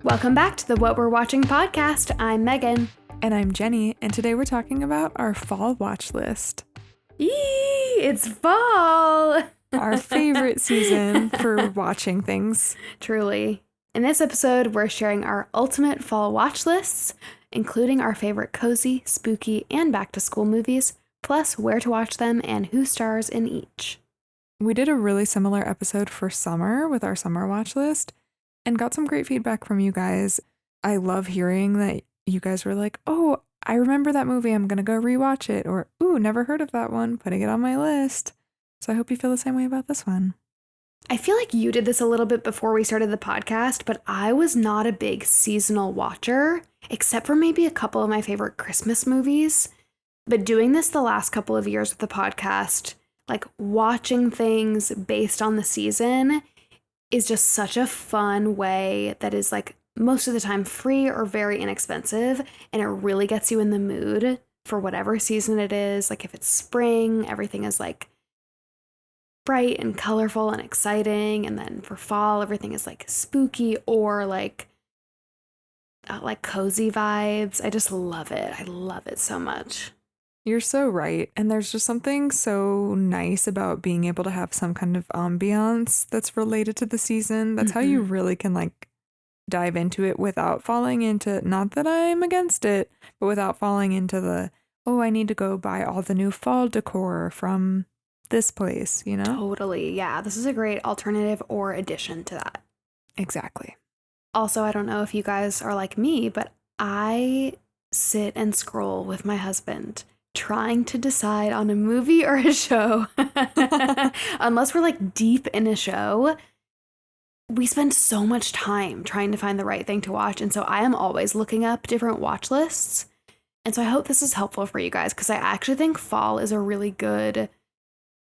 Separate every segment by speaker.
Speaker 1: Welcome back to the What We're Watching podcast. I'm Megan.
Speaker 2: And I'm Jenny, and today we're talking about our fall watch list.
Speaker 1: Yee! It's fall!
Speaker 2: Our favorite season for watching things.
Speaker 1: Truly. In this episode, we're sharing our ultimate fall watch lists, including our favorite cozy, spooky, and back-to-school movies, plus where to watch them and who stars in each.
Speaker 2: We did a really similar episode for summer with our summer watch list and got some great feedback from you guys. I love hearing that you guys were like, oh, I remember that movie. I'm going to go rewatch it. Or, ooh, never heard of that one. Putting it on my list. So I hope you feel the same way about this one.
Speaker 1: I feel like you did this a little bit before we started the podcast, but I was not a big seasonal watcher, except for maybe a couple of my favorite Christmas movies. But doing this the last couple of years with the podcast, like watching things based on the season is just such a fun way that is like most of the time free or very inexpensive, and it really gets you in the mood for whatever season it is. Like if it's spring, everything is like bright and colorful and exciting, and then for fall, everything is like spooky or like cozy vibes. I just love it. I love it so much.
Speaker 2: You're so right. And there's just something so nice about being able to have some kind of ambiance that's related to the season. That's how you really can like dive into it without falling into, not that I'm against it, but without falling into the, oh, I need to go buy all the new fall decor from this place, you know?
Speaker 1: Totally. Yeah. This is a great alternative or addition to that.
Speaker 2: Exactly.
Speaker 1: Also, I don't know if you guys are like me, but I sit and scroll with my husband trying to decide on a movie or a show. Unless we're like deep in a show, we spend so much time trying to find the right thing to watch. And so I am always looking up different watch lists. And so I hope this is helpful for you guys, because I actually think fall is a really good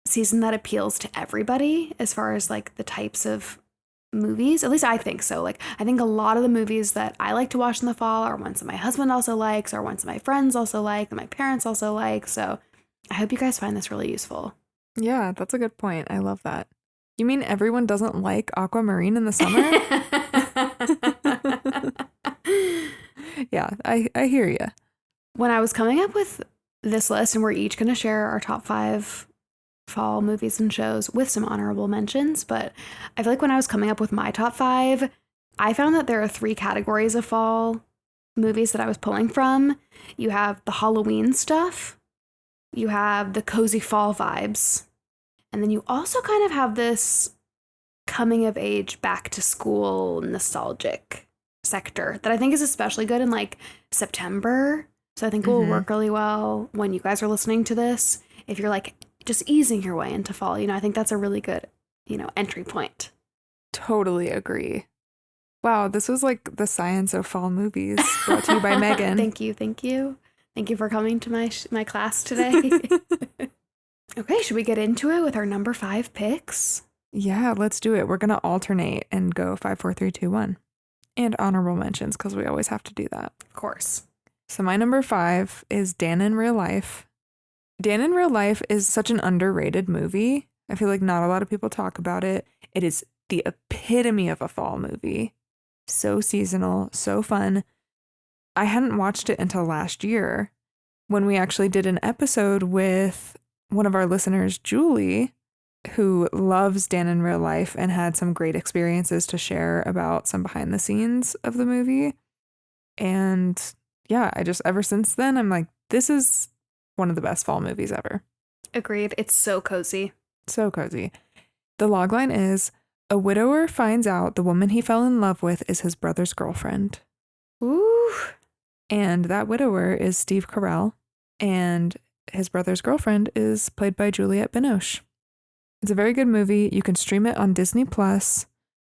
Speaker 1: season that appeals to everybody as far as like the types of movies. At least I think so. Like I think a lot of the movies that I like to watch in the fall are ones that my husband also likes, or ones that my friends also like, that my parents also like. So I hope you guys find this really useful.
Speaker 2: Yeah, that's a good point. I love that. You mean everyone doesn't like aquamarine in the summer? Yeah, I hear you.
Speaker 1: When I was coming up with this list, and we're each going to share our top 5 fall movies and shows with some honorable mentions, but I feel like when I was coming up with my top 5, I found that there are 3 categories of fall movies that I was pulling from. You have the Halloween stuff, you have the cozy fall vibes, and then you also kind of have this coming of age, back to school, nostalgic sector that I think is especially good in like September. So I think it will work really well when you guys are listening to this. If you're like just easing your way into fall, I think that's a really good, entry point.
Speaker 2: Totally agree. Wow, this was like the science of fall movies, brought to you by Megan.
Speaker 1: Thank you. Thank you for coming to my class today. Okay, should we get into it with our number 5 picks?
Speaker 2: Yeah, let's do it. We're going to alternate and go 5, 4, 3, 2, 1. And honorable mentions, because we always have to do that.
Speaker 1: Of course.
Speaker 2: So my number 5 is Dan in Real Life. Dan in Real Life is such an underrated movie. I feel like not a lot of people talk about it. It is the epitome of a fall movie. So seasonal, so fun. I hadn't watched it until last year when we actually did an episode with one of our listeners, Julie, who loves Dan in Real Life and had some great experiences to share about some behind the scenes of the movie. And yeah, ever since then, I'm like, this is one of the best fall movies ever.
Speaker 1: Agreed. It's so cozy.
Speaker 2: So cozy. The logline is, a widower finds out the woman he fell in love with is his brother's girlfriend.
Speaker 1: Ooh.
Speaker 2: And that widower is Steve Carell, and his brother's girlfriend is played by Juliette Binoche. It's a very good movie. You can stream it on Disney+.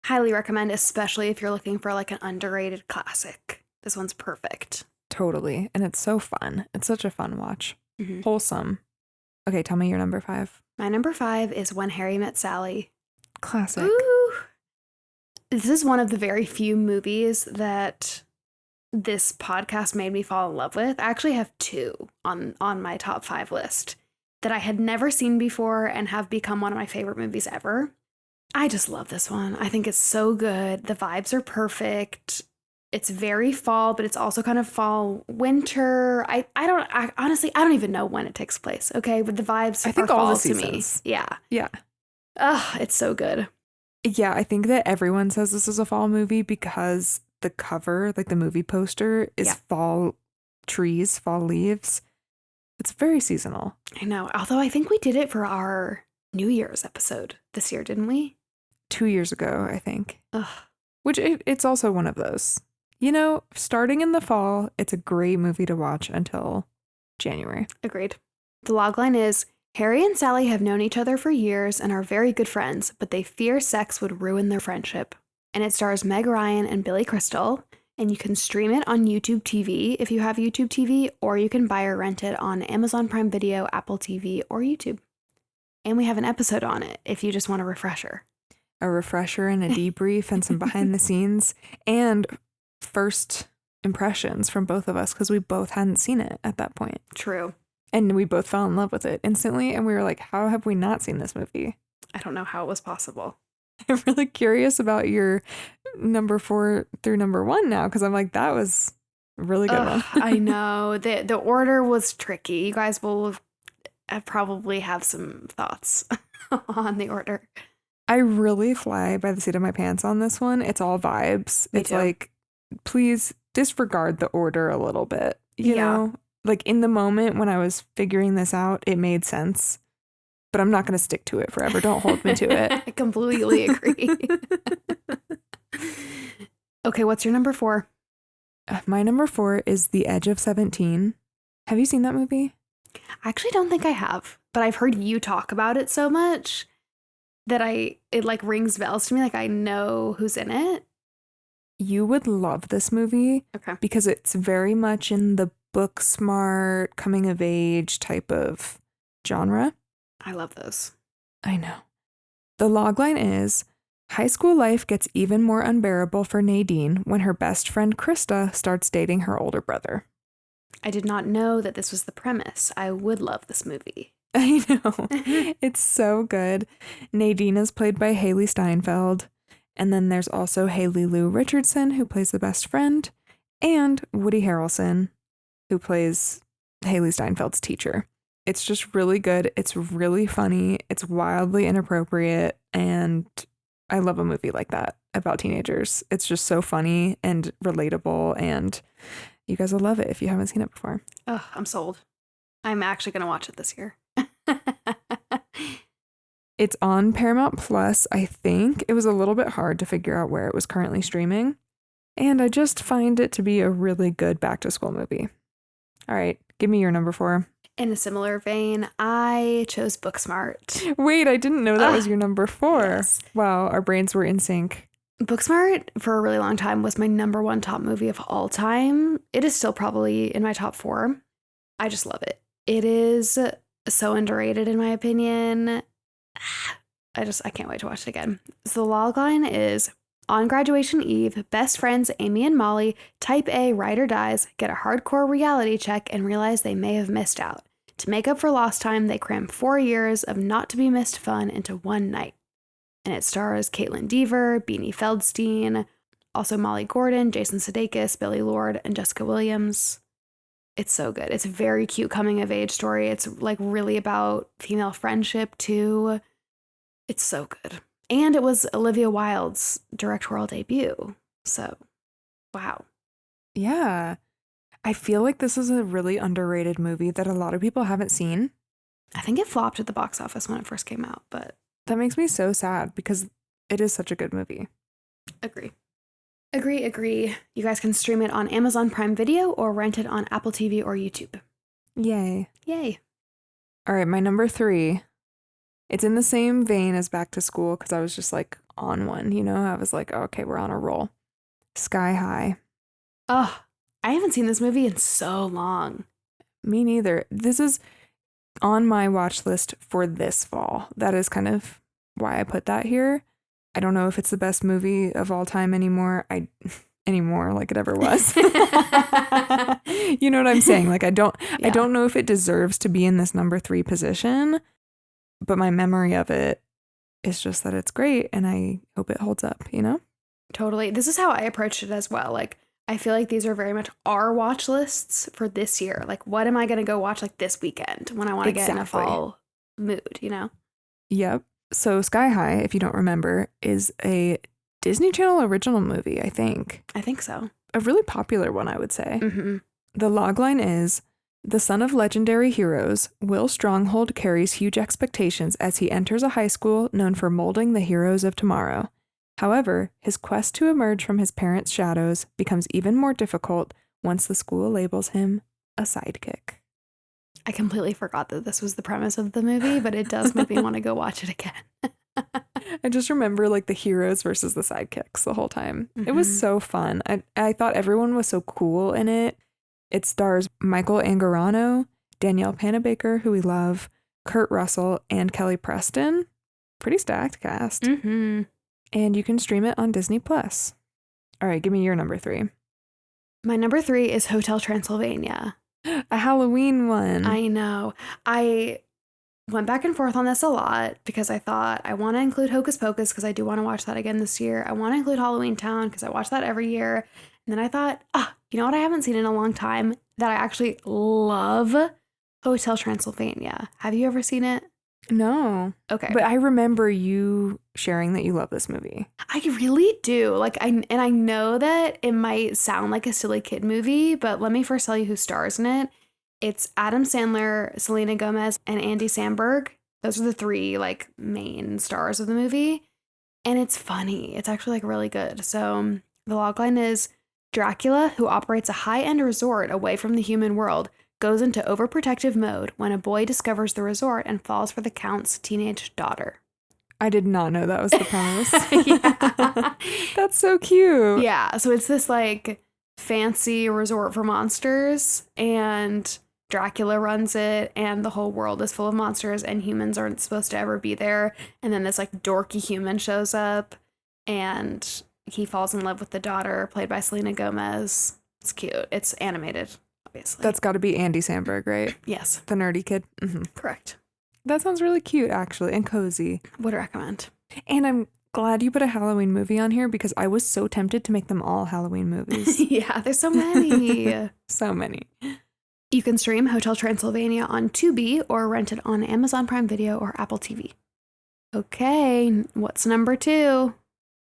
Speaker 1: Highly recommend, especially if you're looking for like an underrated classic. This one's perfect.
Speaker 2: Totally. And it's so fun. It's such a fun watch. Wholesome. Okay, tell me your number 5.
Speaker 1: My number 5 is When Harry Met Sally.
Speaker 2: Classic.
Speaker 1: Ooh. This is one of the very few movies that this podcast made me fall in love with. I actually have 2 on my top 5 list that I had never seen before and have become one of my favorite movies ever. I just love this one. I think it's so good. The vibes are perfect. It's very fall, but it's also kind of fall winter. Honestly, I don't even know when it takes place. Okay, but the vibes
Speaker 2: I think
Speaker 1: are
Speaker 2: all the
Speaker 1: fall to me.
Speaker 2: seasons.
Speaker 1: Yeah.
Speaker 2: Yeah.
Speaker 1: Ugh, it's so good.
Speaker 2: Yeah, I think that everyone says this is a fall movie because the cover, like the movie poster, is fall trees, fall leaves. It's very seasonal.
Speaker 1: I know. Although I think we did it for our New Year's episode this year, didn't we?
Speaker 2: 2 years ago, I think.
Speaker 1: Ugh.
Speaker 2: Which it's also one of those. You know, starting in the fall, it's a great movie to watch until January.
Speaker 1: Agreed. The logline is Harry and Sally have known each other for years and are very good friends, but they fear sex would ruin their friendship. And it stars Meg Ryan and Billy Crystal. And you can stream it on YouTube TV if you have YouTube TV, or you can buy or rent it on Amazon Prime Video, Apple TV, or YouTube. And we have an episode on it if you just want a refresher.
Speaker 2: A refresher and a debrief and some behind the scenes and first impressions from both of us because we both hadn't seen it at that point.
Speaker 1: True.
Speaker 2: And we both fell in love with it instantly. And we were like, how have we not seen this movie?
Speaker 1: I don't know how it was possible.
Speaker 2: I'm really curious about your number 4 through number 1 now because I'm like, that was a really good one.
Speaker 1: I know. The order was tricky. You guys will probably have some thoughts on the order.
Speaker 2: I really fly by the seat of my pants on this one. It's all vibes.
Speaker 1: Me
Speaker 2: it's
Speaker 1: too.
Speaker 2: like, please disregard the order a little bit. You know, like in the moment when I was figuring this out, it made sense. But I'm not going to stick to it forever. Don't hold me to it.
Speaker 1: I completely agree. Okay, what's your number 4?
Speaker 2: My number 4 is The Edge of 17. Have you seen that movie?
Speaker 1: I actually don't think I have, but I've heard you talk about it so much that it like rings bells to me. Like I know who's in it.
Speaker 2: You would love this movie.
Speaker 1: Okay.
Speaker 2: Because it's very much in the book smart, coming of age type of genre.
Speaker 1: I love those.
Speaker 2: I know. The logline is, high school life gets even more unbearable for Nadine when her best friend Krista starts dating her older brother.
Speaker 1: I did not know that this was the premise. I would love this movie.
Speaker 2: I know. It's so good. Nadine is played by Haley Steinfeld. And then there's also Haley Lou Richardson, who plays the best friend, and Woody Harrelson, who plays Haley Steinfeld's teacher. It's just really good. It's really funny. It's wildly inappropriate. And I love a movie like that about teenagers. It's just so funny and relatable. And you guys will love it if you haven't seen it before.
Speaker 1: Oh, I'm sold. I'm actually going to watch it this year.
Speaker 2: It's on Paramount Plus, I think. It was a little bit hard to figure out where it was currently streaming. And I just find it to be a really good back-to-school movie. All right, give me your number 4.
Speaker 1: In a similar vein, I chose Booksmart.
Speaker 2: Wait, I didn't know that was your number 4.
Speaker 1: Yes.
Speaker 2: Wow, our brains were in sync.
Speaker 1: Booksmart, for a really long time, was my number 1 top movie of all time. It is still probably in my top 4. I just love it. It is so underrated, in my opinion. I can't wait to watch it again. So the logline is, on graduation eve, best friends Amy and Molly, type A ride or dies, get a hardcore reality check and realize they may have missed out. To make up for lost time, they cram 4 years of not-to-be-missed fun into one night. And it stars Caitlin Dever, Beanie Feldstein, also Molly Gordon, Jason Sudeikis, Billy Lord, and Jessica Williams. It's so good. It's a very cute coming-of-age story. It's like really about female friendship, too. It's so good. And it was Olivia Wilde's directorial debut. So, wow.
Speaker 2: Yeah. I feel like this is a really underrated movie that a lot of people haven't seen.
Speaker 1: I think it flopped at the box office when it first came out, but...
Speaker 2: That makes me so sad because it is such a good movie.
Speaker 1: Agree. You guys can stream it on Amazon Prime Video or rent it on Apple TV or YouTube.
Speaker 2: Yay.
Speaker 1: All
Speaker 2: right, my number 3. It's in the same vein as Back to School because I was just like on one, you know? I was like, oh, okay, we're on a roll. Sky High.
Speaker 1: Oh, I haven't seen this movie in so long.
Speaker 2: Me neither. This is on my watch list for this fall. That is kind of why I put that here. I don't know if it's the best movie of all time anymore. Anymore like it ever was. You know what I'm saying? Like I don't know if it deserves to be in this number 3 position, but my memory of it is just that it's great and I hope it holds up, you know?
Speaker 1: Totally. This is how I approached it as well. Like I feel like these are very much our watch lists for this year. Like, what am I going to go watch like this weekend when I want to get in a fall mood, you know?
Speaker 2: Yep. So Sky High, if you don't remember, is a Disney Channel original movie, I think.
Speaker 1: I think so.
Speaker 2: A really popular one, I would say.
Speaker 1: Mm-hmm.
Speaker 2: The logline is, the son of legendary heroes, Will Stronghold carries huge expectations as he enters a high school known for molding the heroes of tomorrow. However, his quest to emerge from his parents' shadows becomes even more difficult once the school labels him a sidekick.
Speaker 1: I completely forgot that this was the premise of the movie, but it does make me want to go watch it again.
Speaker 2: I just remember like the heroes versus the sidekicks the whole time.
Speaker 1: Mm-hmm.
Speaker 2: It was so fun. I thought everyone was so cool in it. It stars Michael Angarano, Danielle Panabaker, who we love, Kurt Russell, and Kelly Preston. Pretty stacked cast.
Speaker 1: Mm-hmm.
Speaker 2: And you can stream it on Disney+. All right, give me your number 3.
Speaker 1: My number 3 is Hotel Transylvania.
Speaker 2: A Halloween one.
Speaker 1: I know. I went back and forth on this a lot because I thought I want to include Hocus Pocus because I do want to watch that again this year. I want to include Halloween Town because I watch that every year. And then I thought, you know what I haven't seen in a long time that I actually love? Hotel Transylvania. Have you ever seen it?
Speaker 2: No.
Speaker 1: Okay.
Speaker 2: But I remember you sharing that you love this movie.
Speaker 1: I really do. I know that it might sound like a silly kid movie, but let me first tell you who stars in it. It's Adam Sandler, Selena Gomez, and Andy Samberg. Those are the 3 like main stars of the movie. And it's funny. It's actually like really good. So the logline is, Dracula, who operates a high-end resort away from the human world, goes into overprotective mode when a boy discovers the resort and falls for the Count's teenage daughter.
Speaker 2: I did not know that was the premise.
Speaker 1: Yeah.
Speaker 2: That's so cute.
Speaker 1: Yeah, so it's this like fancy resort for monsters, and Dracula runs it, and the whole world is full of monsters, and humans aren't supposed to ever be there. And then this like dorky human shows up, and he falls in love with the daughter, played by Selena Gomez. It's cute. It's animated, obviously.
Speaker 2: That's got to be Andy Samberg, right?
Speaker 1: Yes.
Speaker 2: The nerdy kid. Mm-hmm.
Speaker 1: Correct.
Speaker 2: That sounds really cute, actually, and cozy.
Speaker 1: Would recommend.
Speaker 2: And I'm glad you put a Halloween movie on here because I was so tempted to make them all Halloween movies.
Speaker 1: Yeah, there's so many.
Speaker 2: So many.
Speaker 1: You can stream Hotel Transylvania on Tubi or rent it on Amazon Prime Video or Apple TV. Okay, what's number 2?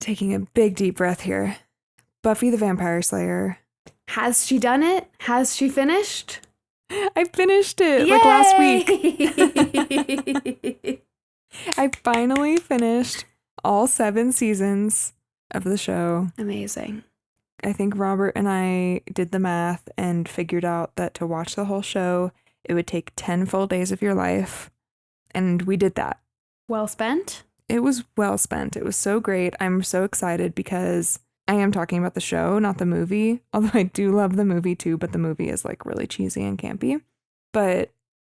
Speaker 2: Taking a big deep breath here. Buffy the Vampire Slayer.
Speaker 1: Has she done it? Has she finished?
Speaker 2: I finished it
Speaker 1: Yay!
Speaker 2: like last week. I finally finished all 7 seasons of the show.
Speaker 1: Amazing.
Speaker 2: I think Robert and I did the math and figured out that to watch the whole show, it would take 10 full days of your life. And we did that.
Speaker 1: Well spent?
Speaker 2: It was well spent. It was so great. I'm so excited because I am talking about the show, not the movie. Although I do love the movie too, but the movie is like really cheesy and campy. But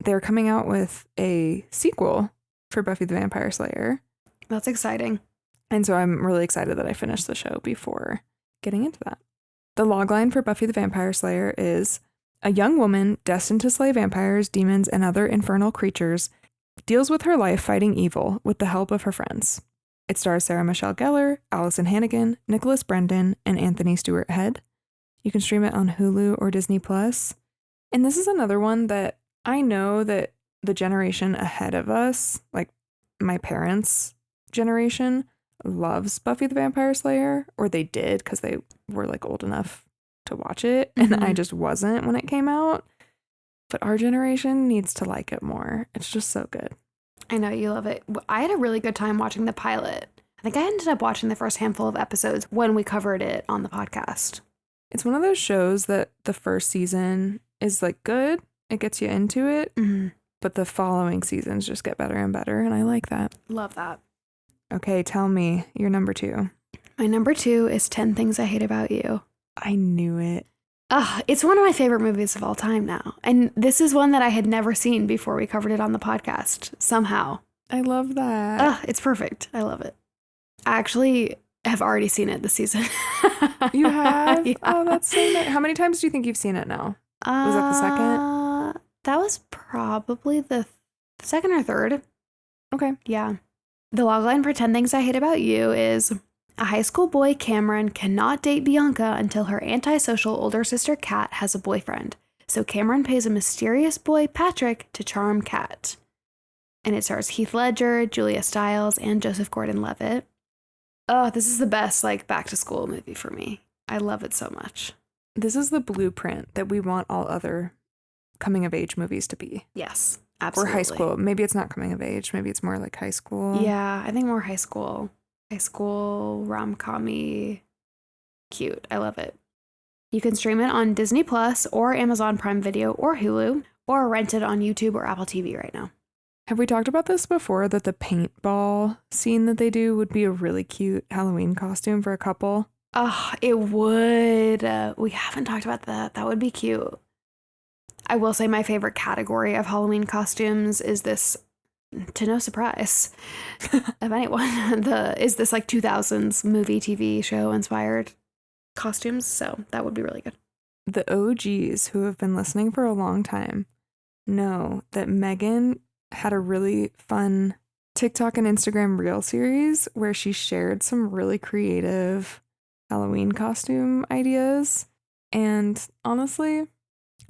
Speaker 2: they're coming out with a sequel for Buffy the Vampire Slayer.
Speaker 1: That's exciting.
Speaker 2: And so I'm really excited that I finished the show before getting into that. The logline for Buffy the Vampire Slayer is, a young woman destined to slay vampires, demons, and other infernal creatures deals with her life fighting evil with the help of her friends. It stars Sarah Michelle Gellar, Allison Hannigan, Nicholas Brendan, and Anthony Stewart Head. You can stream it on Hulu or Disney+. And this is another one that I know that the generation ahead of us, like my parents' generation, loves Buffy the Vampire Slayer, or they did because they were like old enough to watch it, and I just wasn't when it came out. But our generation needs to like it more. It's just so good.
Speaker 1: I know you love it. I had a really good time watching the pilot. I think I ended up watching the first handful of episodes when we covered it on the podcast.
Speaker 2: It's one of those shows that the first season is like good. It gets you into it.
Speaker 1: Mm-hmm.
Speaker 2: But the following seasons just get better and better. And I like that.
Speaker 1: Love that.
Speaker 2: Okay, tell me your number 2.
Speaker 1: My number 2 is 10 Things I Hate About You.
Speaker 2: I knew it.
Speaker 1: It's one of my favorite movies of all time now. And this is one that I had never seen before we covered it on the podcast, somehow.
Speaker 2: I love that.
Speaker 1: It's perfect. I love it. I actually have already seen it this season.
Speaker 2: You have?
Speaker 1: Yeah.
Speaker 2: Oh, that's so nice. How many times do you think you've seen it now? Was that the second?
Speaker 1: That was probably the second or third.
Speaker 2: Okay.
Speaker 1: Yeah. The logline for 10 Things I Hate About You is, A high school boy, Cameron, cannot date Bianca until her antisocial older sister, Kat, has a boyfriend. So Cameron pays a mysterious boy, Patrick, to charm Kat. And it stars Heath Ledger, Julia Stiles, and Joseph Gordon-Levitt. Oh, this is the best, like, back-to-school movie for me. I love it so much.
Speaker 2: This is the blueprint that we want all other coming-of-age movies to be.
Speaker 1: Yes, absolutely.
Speaker 2: Or high school. Maybe it's not coming-of-age. Maybe it's more like high school.
Speaker 1: Yeah, I think more high school. High school, rom-com-y, cute. I love it. You can stream it on Disney Plus or Amazon Prime Video or Hulu, or rent it on YouTube or Apple TV right now.
Speaker 2: Have we talked about this before, that the paintball scene that they do would be a really cute Halloween costume for a couple?
Speaker 1: Oh, it would. We haven't talked about that. That would be cute. I will say my favorite category of Halloween costumes is this, to no surprise of anyone, is this like 2000s movie TV show inspired costumes. So that would be really good.
Speaker 2: The OGs who have been listening for a long time know that Megan had a really fun TikTok and Instagram reel series where she shared some really creative Halloween costume ideas. And honestly,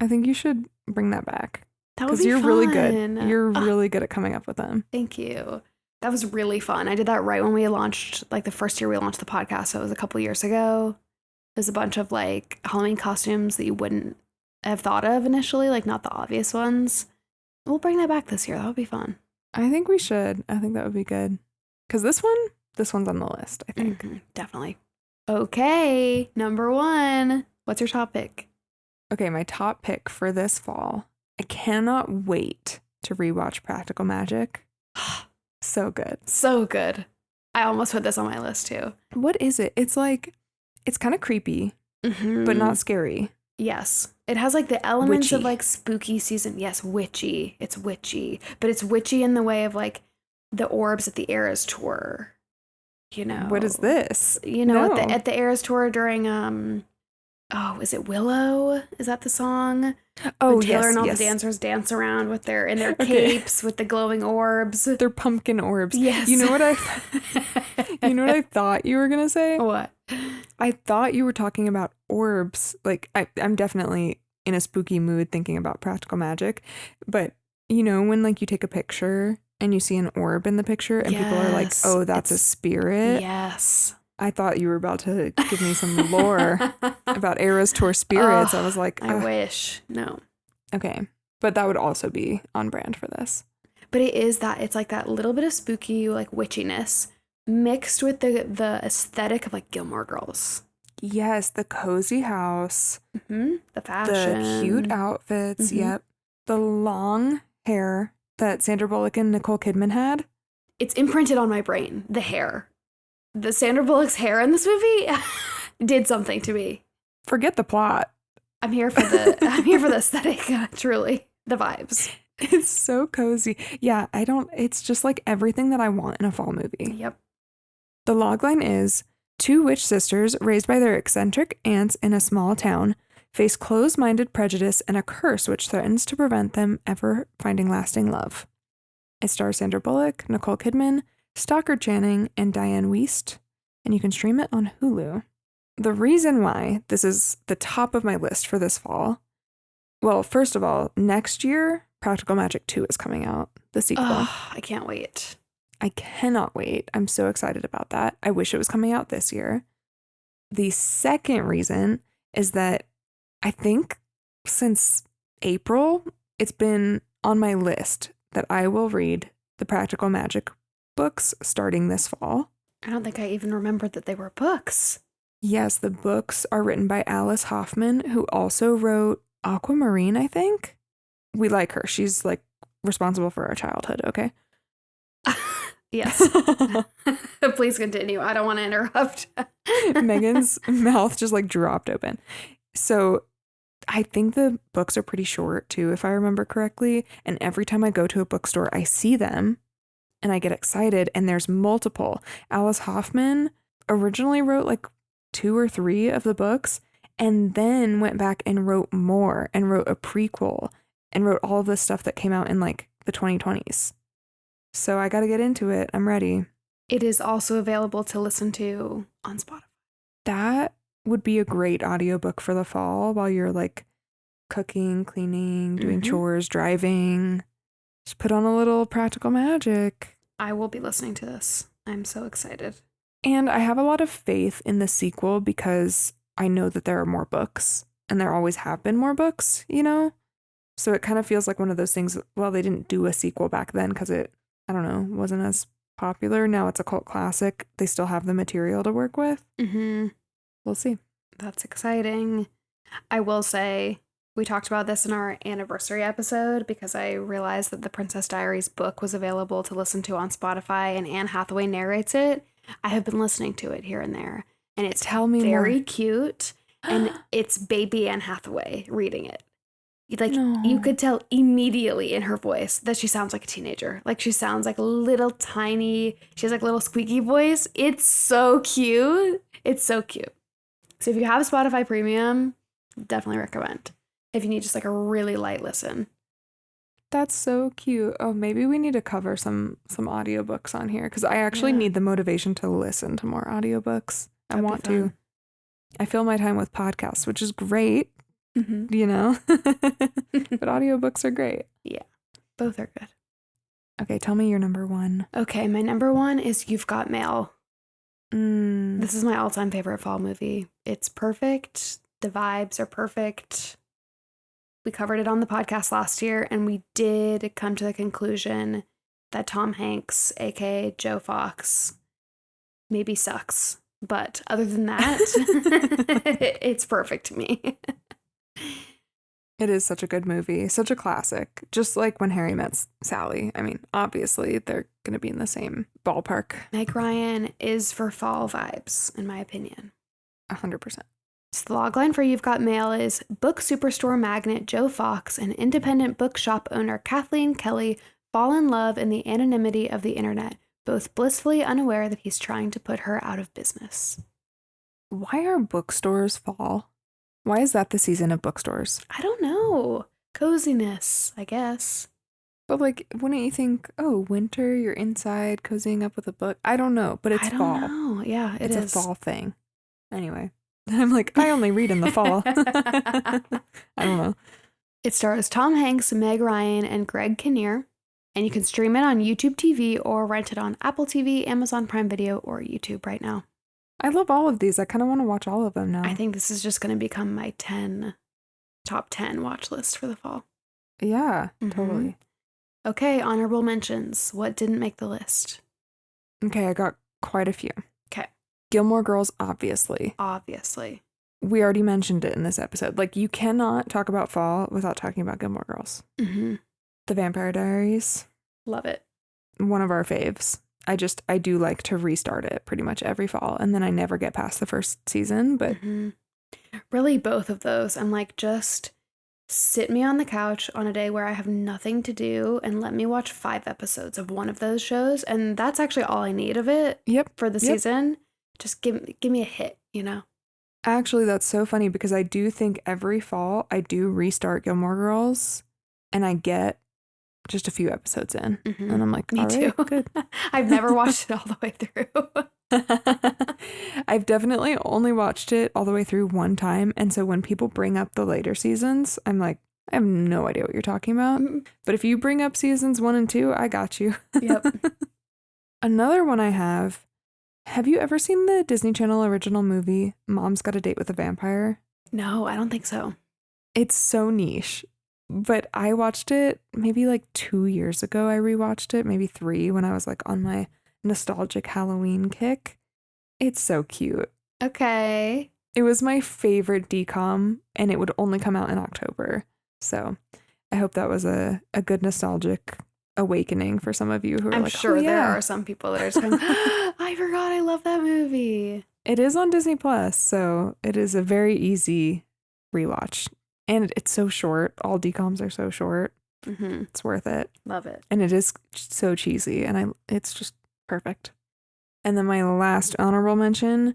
Speaker 2: I think you should bring that back.
Speaker 1: That would be
Speaker 2: you're
Speaker 1: fun.
Speaker 2: really good. You're really good at coming up with them.
Speaker 1: Thank you. That was really fun. I did that right when we launched, like the first year we launched the podcast. So it was a couple years ago. There's a bunch of like Halloween costumes that you wouldn't have thought of initially, like not the obvious ones. We'll bring that back this year. That would be fun.
Speaker 2: I think we should. I think that would be good. Because this one's on the list, I think.
Speaker 1: Mm-hmm, definitely. Okay, number 1. What's your top pick?
Speaker 2: Okay, my top pick for this fall. I cannot wait to rewatch Practical Magic. So good.
Speaker 1: So good. I almost put this on my list too.
Speaker 2: What is it? It's like, it's kind of creepy, but not scary.
Speaker 1: Yes. It has like the elements
Speaker 2: Witchy.
Speaker 1: of like spooky season. Yes, witchy. It's witchy. But it's witchy in the way of like the orbs at the Eras tour. You know.
Speaker 2: What is this?
Speaker 1: You know,
Speaker 2: No.
Speaker 1: at the Eras tour during is it Willow? Is that the song?
Speaker 2: Oh,
Speaker 1: when Taylor
Speaker 2: yes,
Speaker 1: and all
Speaker 2: yes.
Speaker 1: the dancers dance around with their capes with the glowing orbs.
Speaker 2: They're pumpkin orbs.
Speaker 1: Yes.
Speaker 2: You know what I thought you were gonna say?
Speaker 1: What?
Speaker 2: I thought you were talking about orbs. Like I'm definitely in a spooky mood thinking about Practical Magic, but you know when like you take a picture and you see an orb in the picture and people are like,
Speaker 1: Yes.
Speaker 2: "Oh, that's a spirit."
Speaker 1: Yes.
Speaker 2: I thought you were about to give me some lore about Eras Tour spirits. I was like,
Speaker 1: I wish. No.
Speaker 2: Okay. But that would also be on brand for this.
Speaker 1: But it's like that little bit of spooky, like witchiness mixed with the aesthetic of like Gilmore Girls.
Speaker 2: Yes, the cozy house.
Speaker 1: Mm-hmm. The fashion.
Speaker 2: The cute outfits.
Speaker 1: Mm-hmm.
Speaker 2: Yep. The long hair that Sandra Bullock and Nicole Kidman had.
Speaker 1: It's imprinted on my brain. The hair. The Sandra Bullock's hair in this movie did something to me.
Speaker 2: Forget the plot.
Speaker 1: I'm here for the aesthetic, truly. The vibes.
Speaker 2: It's so cozy. Yeah, it's just like everything that I want in a fall movie.
Speaker 1: Yep.
Speaker 2: The logline is, 2 witch sisters raised by their eccentric aunts in a small town face closed-minded prejudice and a curse which threatens to prevent them ever finding lasting love. It stars Sandra Bullock, Nicole Kidman, Stockard Channing, and Diane Wiest, and you can stream it on Hulu. The reason why this is the top of my list for this fall, well, first of all, next year, Practical Magic 2 is coming out, the sequel.
Speaker 1: Oh, I can't wait.
Speaker 2: I cannot wait. I'm so excited about that. I wish it was coming out this year. The second reason is that I think since April, it's been on my list that I will read the Practical Magic books starting this fall.
Speaker 1: I don't think I even remembered that they were books.
Speaker 2: Yes, the books are written by Alice Hoffman, who also wrote Aquamarine, I think. We like her. She's like responsible for our childhood, okay?
Speaker 1: Yes. Please continue. I don't want to interrupt.
Speaker 2: Megan's mouth just like dropped open. So I think the books are pretty short too, if I remember correctly. And every time I go to a bookstore, I see them and I get excited. And there's multiple. Alice Hoffman originally wrote like 2 or 3 of the books and then went back and wrote more and wrote a prequel and wrote all of the stuff that came out in like the 2020s. So I got to get into it. I'm ready.
Speaker 1: It is also available to listen to on Spotify.
Speaker 2: That would be a great audiobook for the fall while you're like cooking, cleaning, doing chores, driving. Just put on a little Practical Magic.
Speaker 1: I will be listening to this. I'm so excited.
Speaker 2: And I have a lot of faith in the sequel because I know that there are more books and there always have been more books, you know? So it kind of feels like one of those things, well, they didn't do a sequel back then because it, I don't know, wasn't as popular. Now it's a cult classic. They still have the material to work with. We'll see.
Speaker 1: That's exciting. I will say, we talked about this in our anniversary episode because I realized that the Princess Diaries book was available to listen to on Spotify and Anne Hathaway narrates it. I have been listening to it here and there, and it's very cute, and it's baby Anne Hathaway reading it. Like, you could tell immediately in her voice that she sounds like a teenager. Like, she sounds like a little tiny, she has like a little squeaky voice. It's so cute. It's so cute. So if you have Spotify Premium, definitely recommend. If you need just like a really light listen.
Speaker 2: That's so cute. Oh, maybe we need to cover some audiobooks on here because I actually need the motivation to listen to more audiobooks. I want to. I fill my time with podcasts, which is great, you know, but audiobooks are great.
Speaker 1: Yeah, both are good.
Speaker 2: Okay, tell me your number one.
Speaker 1: Okay, my number one is You've Got Mail. This is my all-time favorite fall movie. It's perfect. The vibes are perfect. We covered it on the podcast last year, and we did come to the conclusion that Tom Hanks, aka Joe Fox, maybe sucks. But other than that, it's perfect to me.
Speaker 2: It is such a good movie, such a classic. Just like When Harry Met Sally. I mean, obviously, they're going to be in the same ballpark.
Speaker 1: Meg Ryan is for fall vibes, in my opinion.
Speaker 2: 100%.
Speaker 1: So the logline for You've Got Mail is book superstore magnate Joe Fox and independent bookshop owner Kathleen Kelly fall in love in the anonymity of the internet, both blissfully unaware that he's trying to put her out of business.
Speaker 2: Why are bookstores fall? Why is that the season of bookstores?
Speaker 1: I don't know. Coziness, I guess.
Speaker 2: But like, wouldn't you think, oh, winter, you're inside cozying up with a book? I don't know, but it's fall.
Speaker 1: I don't know. Yeah,
Speaker 2: it's a fall thing. Anyway, I'm like, I only read in the fall. I don't know.
Speaker 1: It stars Tom Hanks, Meg Ryan, and Greg Kinnear, and you can stream it on YouTube TV or rent it on Apple TV, Amazon Prime Video, or YouTube right now.
Speaker 2: I love all of these. I kind of want to watch all of them now.
Speaker 1: I think this is just going to become my top 10 watch list for the fall.
Speaker 2: Yeah, totally.
Speaker 1: Okay, honorable mentions. What didn't make the list?
Speaker 2: Okay, I got quite a few.
Speaker 1: Okay.
Speaker 2: Gilmore Girls, obviously.
Speaker 1: Obviously.
Speaker 2: We already mentioned it in this episode. Like, you cannot talk about fall without talking about Gilmore Girls. The Vampire Diaries.
Speaker 1: Love it.
Speaker 2: One of our faves. I do like to restart it pretty much every fall, and then I never get past the first season, but
Speaker 1: really both of those. I'm like, just sit me on the couch on a day where I have nothing to do and let me watch 5 episodes of one of those shows, and that's actually all I need of it for the season. Just give me a hit, you know?
Speaker 2: Actually, that's so funny because I do think every fall I do restart Gilmore Girls and I get just a few episodes in. And I'm like,
Speaker 1: me too. Good. I've never watched it all the way through.
Speaker 2: I've definitely only watched it all the way through one time. And so when people bring up the later seasons, I'm like, I have no idea what you're talking about. But if you bring up seasons 1 and 2, I got you.
Speaker 1: Yep.
Speaker 2: Another one I have you ever seen the Disney Channel original movie, Mom's Got a Date with a Vampire?
Speaker 1: No, I don't think so.
Speaker 2: It's so niche. But I watched it maybe like 2 years ago. I rewatched it, maybe 3 when I was like on my nostalgic Halloween kick. It's so cute.
Speaker 1: Okay.
Speaker 2: It was my favorite DCOM and it would only come out in October. So I hope that was a good nostalgic awakening for some of you who are
Speaker 1: I'm
Speaker 2: like,
Speaker 1: sure
Speaker 2: oh, yeah.
Speaker 1: there are some people that are just going, I forgot I love that movie.
Speaker 2: It is on Disney Plus, so it is a very easy rewatch. And it's so short. All DCOMs are so short. It's worth it.
Speaker 1: Love it.
Speaker 2: And it is so cheesy, and it's just perfect. And then my last honorable mention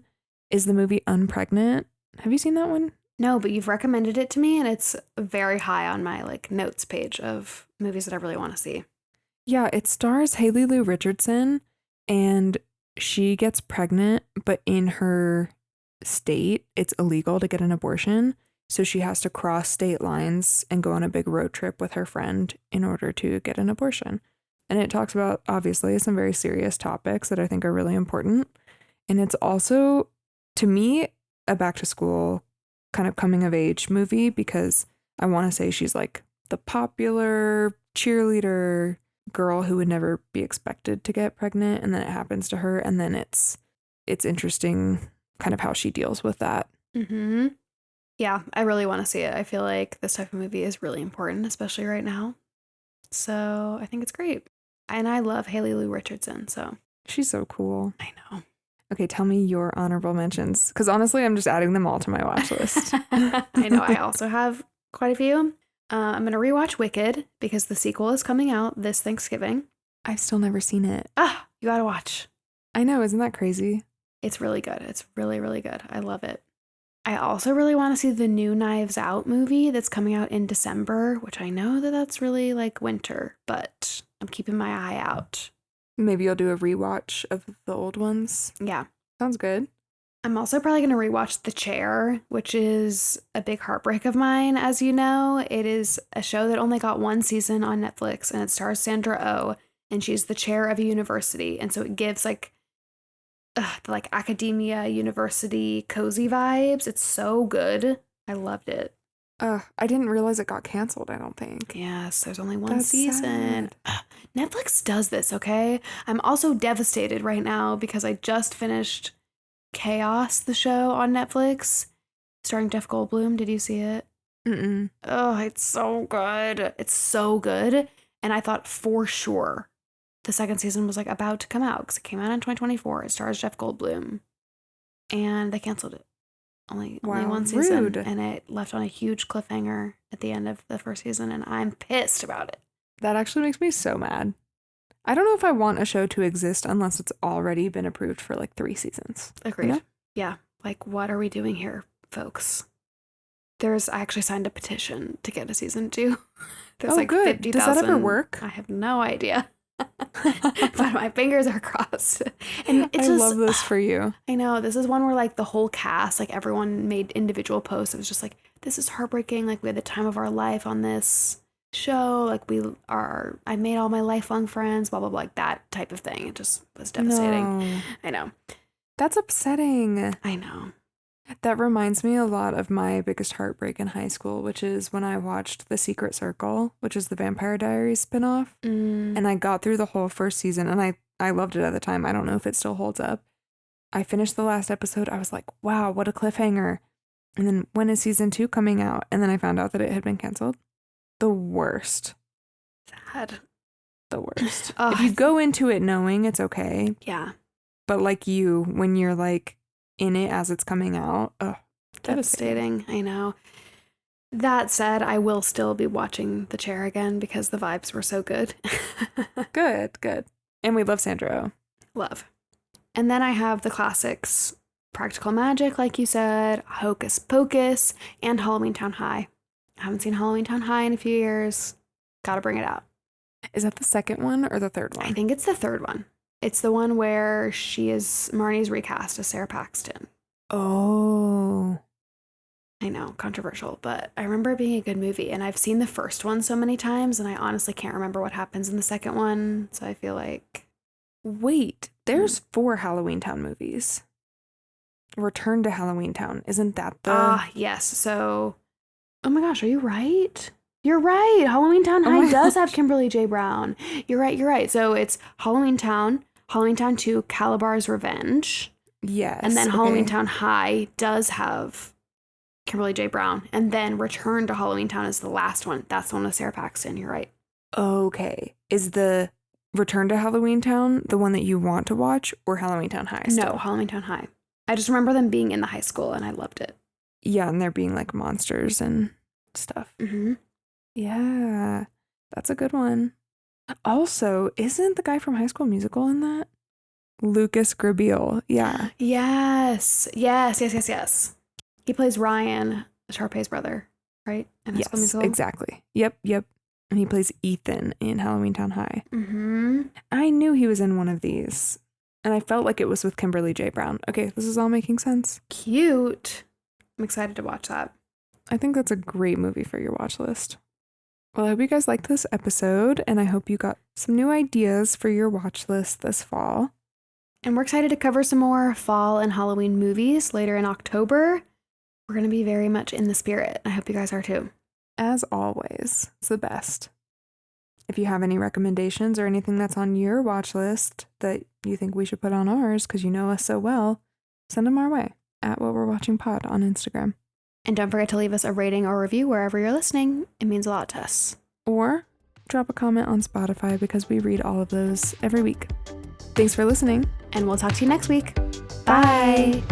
Speaker 2: is the movie Unpregnant. Have you seen that one?
Speaker 1: No, but you've recommended it to me, and it's very high on my like notes page of movies that I really want to see.
Speaker 2: Yeah, it stars Haley Lou Richardson, and she gets pregnant, but in her state, it's illegal to get an abortion. So she has to cross state lines and go on a big road trip with her friend in order to get an abortion. And it talks about, obviously, some very serious topics that I think are really important. And it's also, to me, a back to school kind of coming of age movie, because I want to say she's like the popular cheerleader girl who would never be expected to get pregnant, and then it happens to her, and then it's interesting kind of how she deals with that.
Speaker 1: Mm-hmm. Yeah, I really want to see it. I feel like this type of movie is really important, especially right now. So I think it's great. And I love Haley Lou Richardson, so.
Speaker 2: She's so cool.
Speaker 1: I know.
Speaker 2: Okay, tell me your honorable mentions, because honestly, I'm just adding them all to my watch list.
Speaker 1: I know, I also have quite a few. I'm going to rewatch Wicked because the sequel is coming out this Thanksgiving.
Speaker 2: I've still never seen it.
Speaker 1: Ah, you got to watch.
Speaker 2: I know, isn't that crazy?
Speaker 1: It's really good. It's really, really good. I love it. I also really want to see the new Knives Out movie that's coming out in December, which I know that that's really like winter, but I'm keeping my eye out.
Speaker 2: Maybe you'll do a rewatch of the old ones.
Speaker 1: Yeah.
Speaker 2: Sounds good.
Speaker 1: I'm also probably going to rewatch The Chair, which is a big heartbreak of mine, as you know. It is a show that only got one season on Netflix, and it stars Sandra Oh, and she's the chair of a university. And so it gives like academia, university, cozy vibes. It's so good. I loved it.
Speaker 2: I didn't realize it got canceled, I don't think.
Speaker 1: Yes, there's only one season. Netflix does this, okay? I'm also devastated right now because I just finished Chaos, the show on Netflix, starring Jeff Goldblum. Did you see it?
Speaker 2: Mm-mm.
Speaker 1: Oh, it's so good. It's so good. And I thought for sure the second season was like about to come out because it came out in 2024. It stars Jeff Goldblum. And they canceled it. Only one season.
Speaker 2: Rude.
Speaker 1: And it left on a huge cliffhanger at the end of the first season. And I'm pissed about it.
Speaker 2: That actually makes me so mad. I don't know if I want a show to exist unless it's already been approved for like 3 seasons.
Speaker 1: Agreed.
Speaker 2: You know?
Speaker 1: Yeah. Like, what are we doing here, folks? I actually signed a petition to get a season 2. There's like
Speaker 2: good.
Speaker 1: 50,000.
Speaker 2: Does that ever work?
Speaker 1: I have no idea. But my fingers are crossed. And it's
Speaker 2: I love this for you.
Speaker 1: I know. This is one where like the whole cast, like everyone made individual posts. It was just like, this is heartbreaking. Like we had the time of our life on this show. Like I made all my lifelong friends, blah, blah, blah, like that type of thing. It just was devastating.
Speaker 2: No.
Speaker 1: I know.
Speaker 2: That's upsetting.
Speaker 1: I know.
Speaker 2: That reminds me a lot of my biggest heartbreak in high school, which is when I watched The Secret Circle, which is the Vampire Diaries spinoff. And I got through the whole first season, and I loved it at the time. I don't know if it still holds up. I finished the last episode. I was like, wow, what a cliffhanger. And then when is season 2 coming out? And then I found out that it had been canceled. The worst.
Speaker 1: Sad.
Speaker 2: The worst. If you go into it knowing it's okay.
Speaker 1: Yeah.
Speaker 2: But like you, when you're like in it as it's coming out,
Speaker 1: devastating. I know. That said, I will still be watching The Chair again because the vibes were so good.
Speaker 2: Good. And we love Sandra Oh.
Speaker 1: Love. And then I have the classics, Practical Magic, like you said, Hocus Pocus, and Halloween Town High. I haven't seen Halloween Town High in a few years. Gotta bring it out.
Speaker 2: Is that the second one or the third one?
Speaker 1: I think it's the third one. It's the one where Marnie's recast as Sarah Paxton.
Speaker 2: Oh.
Speaker 1: I know, controversial, but I remember it being a good movie. And I've seen the first one so many times, and I honestly can't remember what happens in the second one. So I feel like...
Speaker 2: Wait, there's 4 Halloween Town movies. Return to Halloween Town. Isn't that the...
Speaker 1: yes. So... Oh my gosh, are you right? You're right. Halloween Town High does have Kimberly J. Brown. You're right. So it's Halloween Town 2, Calabar's Revenge.
Speaker 2: Yes.
Speaker 1: And then Halloween Town High does have Kimberly J. Brown. And then Return to Halloween Town is the last one. That's the one with Sarah Paxton. You're right.
Speaker 2: Okay. Is the Return to Halloween Town the one that you want to watch, or Halloween Town High still?
Speaker 1: No, Halloween Town High. I just remember them being in the high school and I loved it.
Speaker 2: Yeah, and there being like monsters and stuff.
Speaker 1: Mm-hmm.
Speaker 2: Yeah, that's a good one. Also, isn't the guy from High School Musical in that? Lucas Grabeel. Yeah.
Speaker 1: Yes. He plays Ryan, Sharpay's brother, right? In High School Musical?
Speaker 2: Exactly. Yep. And he plays Ethan in Halloween Town High.
Speaker 1: Mm-hmm.
Speaker 2: I knew he was in one of these. And I felt like it was with Kimberly J. Brown. Okay, this is all making sense.
Speaker 1: Cute. I'm excited to watch that.
Speaker 2: I think that's a great movie for your watch list. Well, I hope you guys liked this episode, and I hope you got some new ideas for your watch list this fall.
Speaker 1: And we're excited to cover some more fall and Halloween movies later in October. We're going to be very much in the spirit. I hope you guys are too.
Speaker 2: As always, it's the best. If you have any recommendations or anything that's on your watch list that you think we should put on ours because you know us so well, send them our way at What We're Watching Pod on Instagram.
Speaker 1: And don't forget to leave us a rating or review wherever you're listening. It means a lot to us.
Speaker 2: Or drop a comment on Spotify because we read all of those every week. Thanks for listening.
Speaker 1: And we'll talk to you next week. Bye.